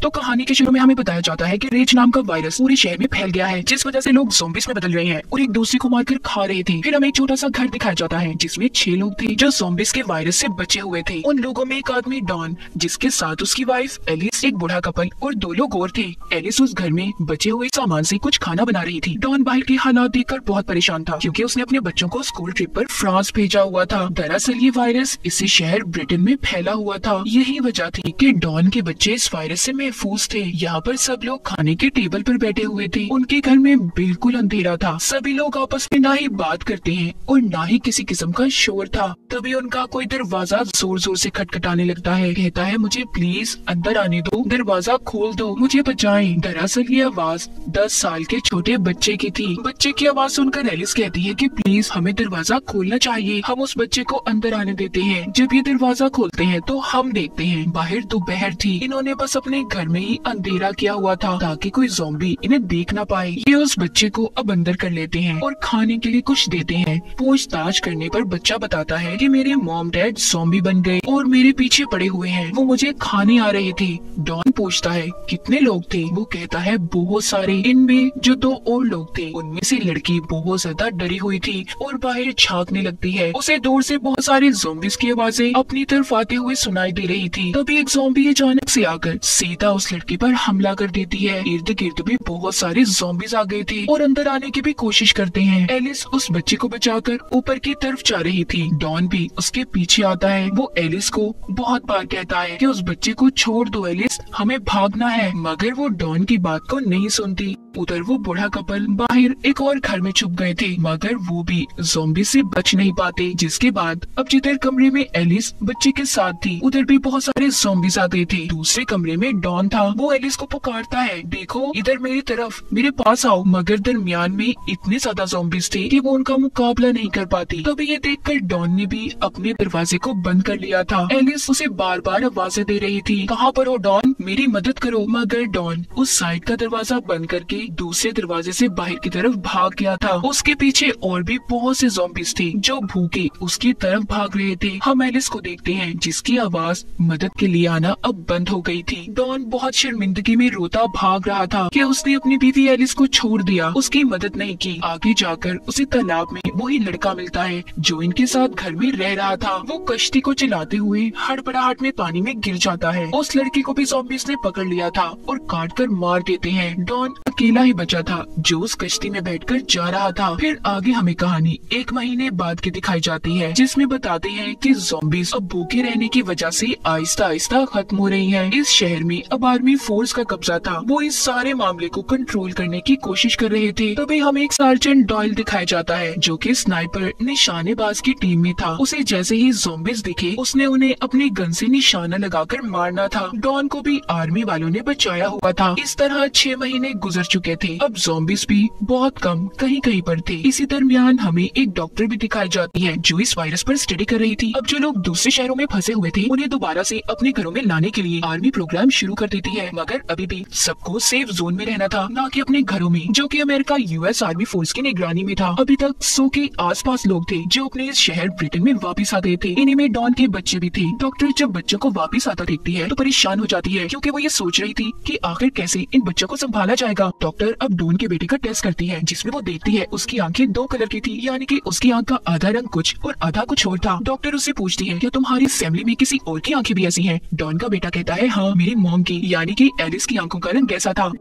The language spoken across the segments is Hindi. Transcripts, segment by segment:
तो कहानी के शुरू में हमें बताया जाता है कि रेज नाम का वायरस पूरे शहर में फैल गया है, जिस वजह से लोग ज़ॉम्बीज़ में बदल रहे हैं और एक दूसरे को मारकर खा रहे थे। फिर हमें एक छोटा सा घर दिखाया जाता है जिसमें 6 लोग थे जो ज़ॉम्बीज़ के वायरस से बचे हुए थे। उन लोगों में एक आदमी डॉन, जिसके साथ उसकी वाइफ एलिस, एक बूढ़ा कपल और 2 लोग और थे। एलिस उस घर में बचे हुए सामान से कुछ खाना बना रही थी। डॉन बाहर के हालात देखकर बहुत परेशान था क्योंकि उसने अपने बच्चों को स्कूल ट्रिप पर फ्रांस भेजा हुआ था। दरअसल ये वायरस इसी शहर ब्रिटेन में फैला हुआ था। यही वजह थी कि डॉन के बच्चे इस वायरस से महफूज थे। यहाँ पर सब लोग खाने के टेबल पर बैठे हुए थे। उनके घर में बिल्कुल अंधेरा था। सभी लोग आपस में ना ही बात करते हैं और ना ही किसी किस्म का शोर था। तभी उनका कोई दरवाजा जोर जोर से खटखटाने लगता है। कहता है, मुझे प्लीज अंदर आने दो, दरवाजा खोल दो, मुझे बचाएं। दरअसल ये आवाज 10 साल के छोटे बच्चे की थी। बच्चे की आवाज सुनकर एलिस कहती है कि प्लीज हमें दरवाजा खोलना चाहिए। हम उस बच्चे को अंदर आने देते हैं। जब ये दरवाजा खोलते हैं तो हम देखते हैं बाहर दोपहर थी। इन्होंने बस अपने घर में ही अंधेरा किया हुआ था ताकि कोई ज़ॉम्बी इन्हें देख ना पाए। ये उस बच्चे को अब अंदर कर लेते हैं और खाने के लिए कुछ देते हैं। पूछताछ करने पर बच्चा बताता है कि मेरे मॉम डैड ज़ॉम्बी बन गए और मेरे पीछे पड़े हुए हैं। वो मुझे खाने आ रहे थे। डॉन पूछता है कितने लोग थे? वो कहता है बहुत सारे। इनमें जो 2 और लोग थे उनमें से लड़की बहुत ज्यादा डरी हुई थी और बाहर झांकने लगती है। उसे दूर से बहुत सारे ज़ॉम्बीज़ की आवाजें अपनी तरफ आते हुए सुनाई दे रही थी। तभी एक ज़ॉम्बी अचानक से आकर सीधा उस लड़की पर हमला कर देती है। इर्द गिर्द भी बहुत सारे ज़ॉम्बीज़ आ गए थे और अंदर आने की भी कोशिश करते हैं। एलिस उस बच्चे को बचाकर ऊपर की तरफ जा रही थी। डॉन भी उसके पीछे आता है। वो एलिस को बहुत बार कहता है कि उस बच्चे को छोड़ दो एलिस, हमें भागना है, मगर वो डॉन की बात को नहीं सुनती। उधर वो बूढ़ा कपल बाहर एक और घर में छुप गए थे, मगर वो भी ज़ॉम्बी से बच नहीं पाते। जिसके बाद अब जिधर कमरे में एलिस बच्चे के साथ थी उधर भी बहुत सारे ज़ॉम्बीज़ आ गए थे। दूसरे कमरे में डॉन था। वो एलिस को पुकारता है, देखो इधर मेरी तरफ, मेरे पास आओ, मगर दरमियान में इतने ज्यादा ज़ॉम्बीज़ थे कि वो उनका मुकाबला नहीं कर पाती। तभी ये देखकर डॉन ने भी अपने दरवाजे को बंद कर लिया था। एलिस उसे बार बार आवाजें दे रही थी, कहाँ पर हो डॉन, मेरी मदद करो, मगर डॉन उस साइड का दरवाजा बंद करके दूसरे दरवाजे से बाहर की तरफ भाग गया था। उसके पीछे और भी बहुत से ज़ॉम्बीज़ थे जो भूखे उसकी तरफ भाग रहे थे। हम एलिस को देखते हैं जिसकी आवाज मदद के लिए आना अब बंद हो गई थी। डॉन बहुत शर्मिंदगी में रोता भाग रहा था कि उसने अपनी बीवी एलिस को छोड़ दिया, उसकी मदद नहीं की। आगे जाकर उसे तालाब में वही लड़का मिलता है जो इनके साथ घर में रह रहा था। वो कश्ती को चलाते हुए हड़बड़ाहट में पानी में गिर जाता है। उस लड़की को भी ज़ॉम्बीज़ ने पकड़ लिया था और काट कर मार देते हैं। डॉन अकेला ही बचा था जो उस कश्ती में बैठकर जा रहा था। फिर आगे हमें कहानी 1 महीने बाद की दिखाई जाती है जिसमें बताते हैं कि ज़ॉम्बीज़ अब भूखे रहने की वजह से आहिस्ता आहिस्ता खत्म हो रही हैं। इस शहर में अब आर्मी फोर्स का कब्जा था। वो इस सारे मामले को कंट्रोल करने की कोशिश कर रहे थे। तभी हमें एक सार्जेंट डॉयल दिखाया जाता है जो कि स्नाइपर निशानेबाज की टीम में था। उसे जैसे ही ज़ॉम्बीज़ दिखे उसने उन्हें अपनी गन से निशाना लगाकर मारना था। डॉन को भी आर्मी वालों ने बचाया हुआ था। इस तरह 6 महीने गुजर चुके थे। अब ज़ॉम्बीज़ भी बहुत कम कहीं कहीं पर थे। इसी दरमियान हमें एक डॉक्टर भी दिखाई जाती है जो इस वायरस पर स्टडी कर रही थी। अब जो लोग दूसरे शहरों में फंसे हुए थे उन्हें दोबारा से अपने घरों में लाने के लिए आर्मी प्रोग्राम शुरू कर देती है, मगर अभी भी सबको सेफ जोन में रहना था, ना कि अपने घरों में, जो कि अमेरिका US आर्मी फोर्स की निगरानी में था। अभी तक 100 के आसपास लोग थे जो अपने इस शहर ब्रिटेन में वापस आ गए थे। इन्हीं में डॉन के बच्चे भी थे। डॉक्टर जब बच्चों को वापस आता देखती है तो परेशान हो जाती है क्योंकि वो ये सोच रही थी कि आखिर कैसे इन बच्चों को संभाला जाएगा। डॉक्टर अब डॉन के बेटे का टेस्ट करती है जिसमें वो देखती है उसकी आंखें 2 कलर की थी, यानी कि उसकी आंख का आधा रंग कुछ और आधा कुछ और था। डॉक्टर उससे पूछती है क्या तुम्हारी फैमिली में किसी और की आंखें भी ऐसी हैं? डॉन का बेटा कहता है हाँ, मेरी मॉम की, यानी कि एलिस की आंखों का रंग कैसा था।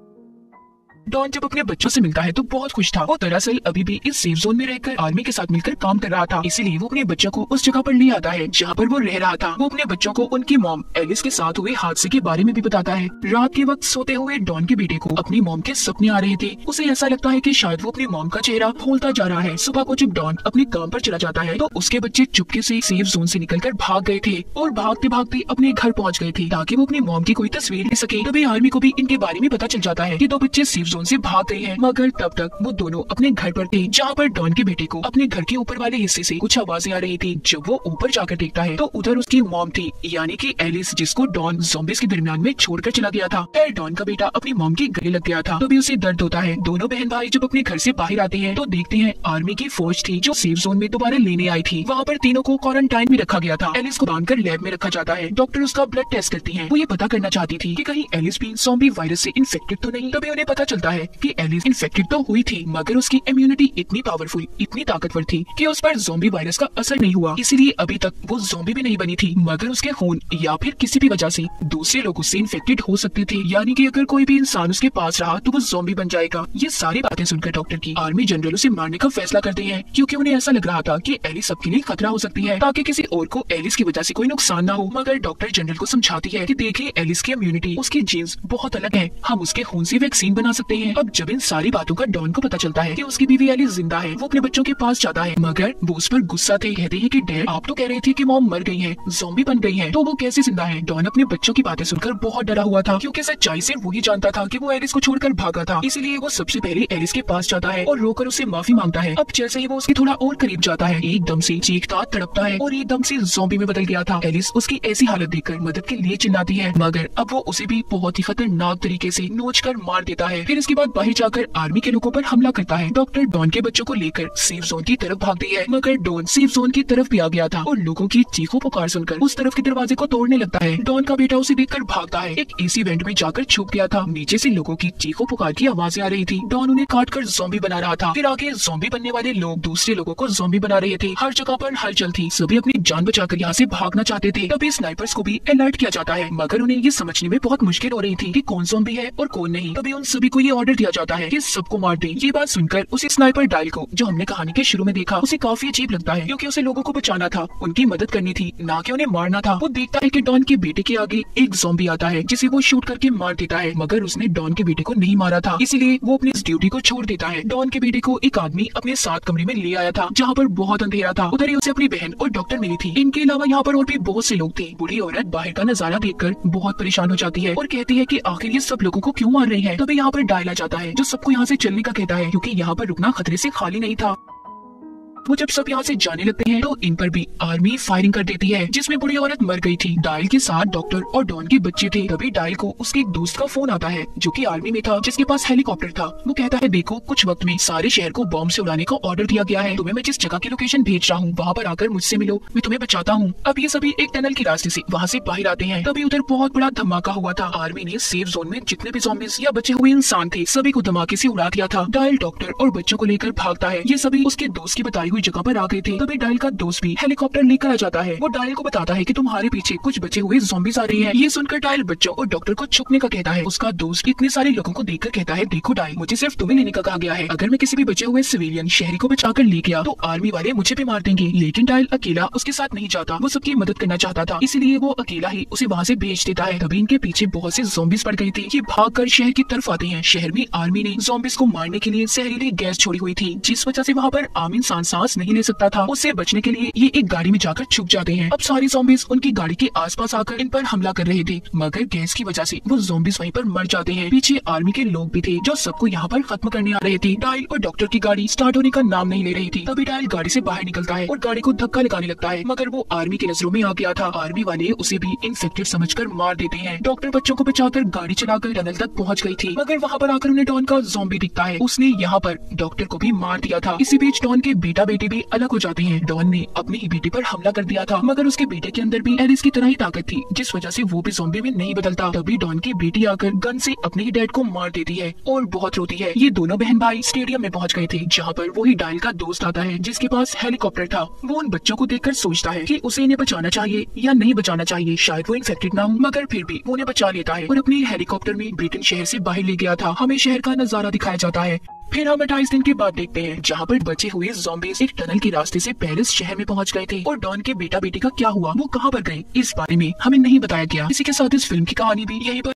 डॉन जब अपने बच्चों से मिलता है तो बहुत खुश था। वो दरअसल अभी भी इस सेफ जोन में रहकर आर्मी के साथ मिलकर काम कर रहा था, इसीलिए वो अपने बच्चों को उस जगह पर ले आता है जहाँ पर वो रह रहा था। वो अपने बच्चों को उनकी मॉम एलिस के साथ हुए हादसे के बारे में भी बताता है। रात के वक्त सोते हुए डॉन के बेटे को अपनी मॉम के सपने आ रहे थे। उसे ऐसा लगता है कि शायद वो अपनी मॉम का चेहरा भूलता जा रहा है। सुबह को जब डॉन अपने काम पर चला जाता है तो उसके बच्चे चुपके से सेफ जोन से निकलकर भाग गए थे और भागते भागते अपने घर पहुँच गए थे ताकि वो अपनी मॉम की कोई तस्वीर ले सके। तभी आर्मी को भी इनके बारे में पता चल जाता है कि 2 बच्चे सेफ जोन से भाग गई है, मगर तब तक वो दोनों अपने घर पर थे, जहाँ पर डॉन के बेटे को अपने घर के ऊपर वाले हिस्से से कुछ आवाजें आ रही थी। जब वो ऊपर जाकर देखता है तो उधर उसकी मॉम थी, यानी कि एलिस, जिसको डॉन ज़ॉम्बीज़ के दरमियान में छोड़कर चला गया था। फिर डॉन का बेटा अपनी मॉम के गले लग गया था, तो भी उसे दर्द होता है। दोनों बहन भाई जब अपने घर से बाहर आते हैं तो देखते हैं आर्मी की फौज थी जो सेफ जोन में दोबारा लेने आई थी। वहाँ पर तीनों को क्वारंटाइन में रखा गया था। एलिस को बांधकर लैब में रखा जाता है। डॉक्टर उसका ब्लड टेस्ट करती है। वो ये पता करना चाहती थी कि कहीं एलिस भी ज़ॉम्बी वायरस से इन्फेक्टेड तो नहीं। तभी उन्हें पता चलता है कि एलिस इन्फेक्टेड तो हुई थी, मगर उसकी इम्यूनिटी इतनी पावरफुल, इतनी ताकतवर थी कि उस पर ज़ॉम्बी वायरस का असर नहीं हुआ। इसीलिए अभी तक वो ज़ॉम्बी भी नहीं बनी थी, मगर उसके खून या फिर किसी भी वजह से दूसरे लोगों से इन्फेक्टेड हो सकते थे, यानी कि अगर कोई भी इंसान उसके पास रहा तो वो ज़ॉम्बी बन जाएगा। ये सारी बातें सुनकर डॉक्टर की आर्मी जनरल उसे मारने का फैसला करते हैं, क्योंकि उन्हें ऐसा लग रहा था कि एलिस सबके लिए खतरा हो सकती है, ताकि किसी और को एलिस की वजह से कोई नुकसान ना हो। मगर डॉक्टर जनरल को समझाती है कि देखिए, एलिस की इम्यूनिटी, उसकी जीन्स बहुत अलग है, हम उसके खून से वैक्सीन बना सकते हैं। अब जब इन सारी बातों का डॉन को पता चलता है कि उसकी बीवी एलिस जिंदा है, वो अपने बच्चों के पास जाता है, मगर वो उस पर गुस्सा थे। कहते हैं कि डैड, आप तो कह रहे थे कि मॉम मर गई है, ज़ॉम्बी बन गई है, तो वो कैसे जिंदा है। डॉन अपने बच्चों की बातें सुनकर बहुत डरा हुआ था, क्योंकि सच्चाई से वही जानता था कि वो एलिस को छोड़कर भागा था। इसीलिए वो सबसे पहले एलिस के पास जाता है और रोकर उसे माफी मांगता है। अब जैसे ही वो उसके थोड़ा और करीब जाता है, एकदम से चीखता तड़पता है और एकदम से ज़ॉम्बी में बदल गया था। एलिस उसकी ऐसी हालत देखकर मदद के लिए चिल्लाती है, मगर अब वो उसे भी बहुत ही खतरनाक तरीके से नोचकर मार देता है। फिर इसके बाद बाहर जाकर आर्मी के लोगों पर हमला करता है। डॉक्टर डॉन के बच्चों को लेकर सेफ जोन की तरफ भागती है, मगर डॉन सेफ जोन की तरफ भी आ गया था और लोगों की चीखों पुकार सुनकर उस तरफ के दरवाजे को तोड़ने लगता है। डॉन का बेटा उसे देखकर भागता है, एक एसी वेंट में जाकर छुप गया था। नीचे से लोगों की चीखों पुकार की आवाजें आ रही थी। डॉन उन्हें काट कर ज़ॉम्बी बना रहा था। फिर आगे ज़ॉम्बी बनने वाले लोग दूसरे लोगों को ज़ॉम्बी बना रहे थे। हर जगह पर हलचल थी, सभी अपनी जान बचाकर यहाँ से भागना चाहते थे। तभी स्नाइपर्स को भी अलर्ट किया जाता है, मगर उन्हें ये समझने में बहुत मुश्किल हो रही थी कि कौन ज़ॉम्बी है और कौन नहीं। तभी उन सभी को ये ऑर्डर दिया जाता है कि सबको मार दें। ये बात सुनकर उसी स्नाइपर डायल को, जो हमने कहानी के शुरू में देखा, उसे काफी अजीब लगता है, क्योंकि उसे लोगों को बचाना था, उनकी मदद करनी थी, ना कि उन्हें मारना था। वो देखता है कि डॉन के बेटे के आगे एक ज़ॉम्बी आता है, जिसे वो शूट करके मार देता है, मगर उसने डॉन के बेटे को नहीं मारा था, इसीलिए वो अपनी इस ड्यूटी को छोड़ देता है। डॉन के बेटे को एक आदमी अपने साथ कमरे में ले आया था, जहाँ पर बहुत अंधेरा था। उधर ही उसे अपनी बहन और डॉक्टर मिली थी। इनके अलावा यहाँ पर और भी बहुत से लोग थे। बूढ़ी औरत बाहर का नजारा देखकर बहुत परेशान हो जाती है और कहती है कि आखिर ये सब लोगों को क्यों मार रही है। तभी यहाँ पर डायल आ जाता है, जो सबको यहाँ से चलने का कहता है, क्योंकि यहाँ पर रुकना खतरे से खाली नहीं था। वो जब सब यहाँ से जाने लगते हैं तो इन पर भी आर्मी फायरिंग कर देती है, जिसमें बूढ़ी औरत मर गई थी। डायल के साथ डॉक्टर और डॉन के बच्चे थे। तभी डायल को उसके एक दोस्त का फोन आता है, जो कि आर्मी में था, जिसके पास हेलीकॉप्टर था। वो कहता है, देखो, कुछ वक्त में सारे शहर को बॉम्ब से उड़ाने का ऑर्डर दिया गया है। तुम्हें मैं जिस जगह की लोकेशन भेज रहा हूँ, वहाँ पर आकर मुझसे मिलो, मैं तुम्हें बचाता हूँ। अब ये सभी एक टनल के रास्ते से वहाँ से बाहर आते हैं। तभी उधर बहुत बड़ा धमाका हुआ था। आर्मी ने सेफ जोन में जितने भी ज़ॉम्बीज़ या बचे हुए इंसान थे, सभी को धमाके से उड़ा दिया था। डायल डॉक्टर और बच्चों को लेकर भागता है। ये सभी उसके दोस्त की बताई हुई जगह पर आ गए थे। तभी डायल का दोस्त भी हेलीकॉप्टर लेकर आ जाता है। वो डायल को बताता है कि तुम्हारे पीछे कुछ बचे हुए ज़ॉम्बीज़ आ रही हैं। ये सुनकर डायल बच्चों और डॉक्टर को छुपने का कहता है। उसका दोस्त इतने सारे लोगों को देखकर कहता है, देखो डायल, मुझे सिर्फ तुम्हें लेने का कहा गया है। अगर मैं किसी भी बचे हुए सिविलियन शहरी को बचाकर ले गया तो आर्मी वाले मुझे भी मार देंगे। लेकिन डायल अकेला उसके साथ नहीं जाता। वो सबकी मदद करना चाहता था, इसलिए वो अकेला ही उसे वहाँ से भेज देता है। तभी इनके पीछे बहुत से ज़ॉम्बीज़ पड़ गए थे। ये भागकर शहर की तरफ आते हैं। शहर में आर्मी ने ज़ॉम्बीज़ को मारने के लिए जहरीली गैस छोड़ी हुई थी, जिस वजह से वहाँ पर आम इंसान सांस नहीं ले सकता था। उससे बचने के लिए ये एक गाड़ी में जाकर छुप जाते हैं। अब सारे ज़ॉम्बीज़ उनकी गाड़ी के आसपास आकर इन पर हमला कर रहे थे, मगर गैस की वजह से वो ज़ॉम्बीज़ वहीं पर मर जाते हैं। पीछे आर्मी के लोग भी थे, जो सबको यहाँ पर खत्म करने आ रहे थे। डायल और डॉक्टर की गाड़ी स्टार्ट होने का नाम नहीं ले रही थी। तभी डायल गाड़ी से बाहर निकलता है और गाड़ी को धक्का लगाने लगता है, मगर वो आर्मी की नजरों में आ गया था। आर्मी वाले उसे भी इन्फेक्टेड समझकर मार देते हैं। डॉक्टर बच्चों को बचाकर गाड़ी चलाकर टनल तक पहुँच गई थी, मगर वहाँ पर आकर उन्हें डॉन का ज़ॉम्बी दिखता है। उसने यहाँ पर डॉक्टर को भी मार दिया था। इसी बीच डॉन के बेटा बेटी भी अलग हो जाते हैं। डॉन ने अपने ही बेटे पर हमला कर दिया था, मगर उसके बेटे के अंदर भी एलिस की तरह ही ताकत थी, जिस वजह से वो भी ज़ॉम्बी में नहीं बदलता। तभी डॉन की बेटी आकर गन से अपने ही डैड को मार देती है और बहुत रोती है। ये दोनों बहन भाई स्टेडियम में पहुंच गए थे, जहां पर वही डायल का दोस्त आता है, जिसके पास हेलीकॉप्टर था। वो उन बच्चों को देखकर सोचता है कि उसे इन्हें बचाना चाहिए या नहीं बचाना चाहिए। शायद वो इन्फेक्टेड ना हो, मगर फिर भी वो उन्हें बचा लेता है और अपने हेलीकॉप्टर में ब्रिटेन शहर से बाहर ले गया था। हमें शहर का नजारा दिखाया जाता है। फिर हम 28 दिन के बाद देखते हैं, जहाँ पर बचे हुए ज़ॉम्बीज़ एक टनल के रास्ते से पेरिस शहर में पहुंच गए थे। और डॉन के बेटा बेटी का क्या हुआ, वो कहाँ पर गए, इस बारे में हमें नहीं बताया गया। इसी के साथ इस फिल्म की कहानी भी यहीं पर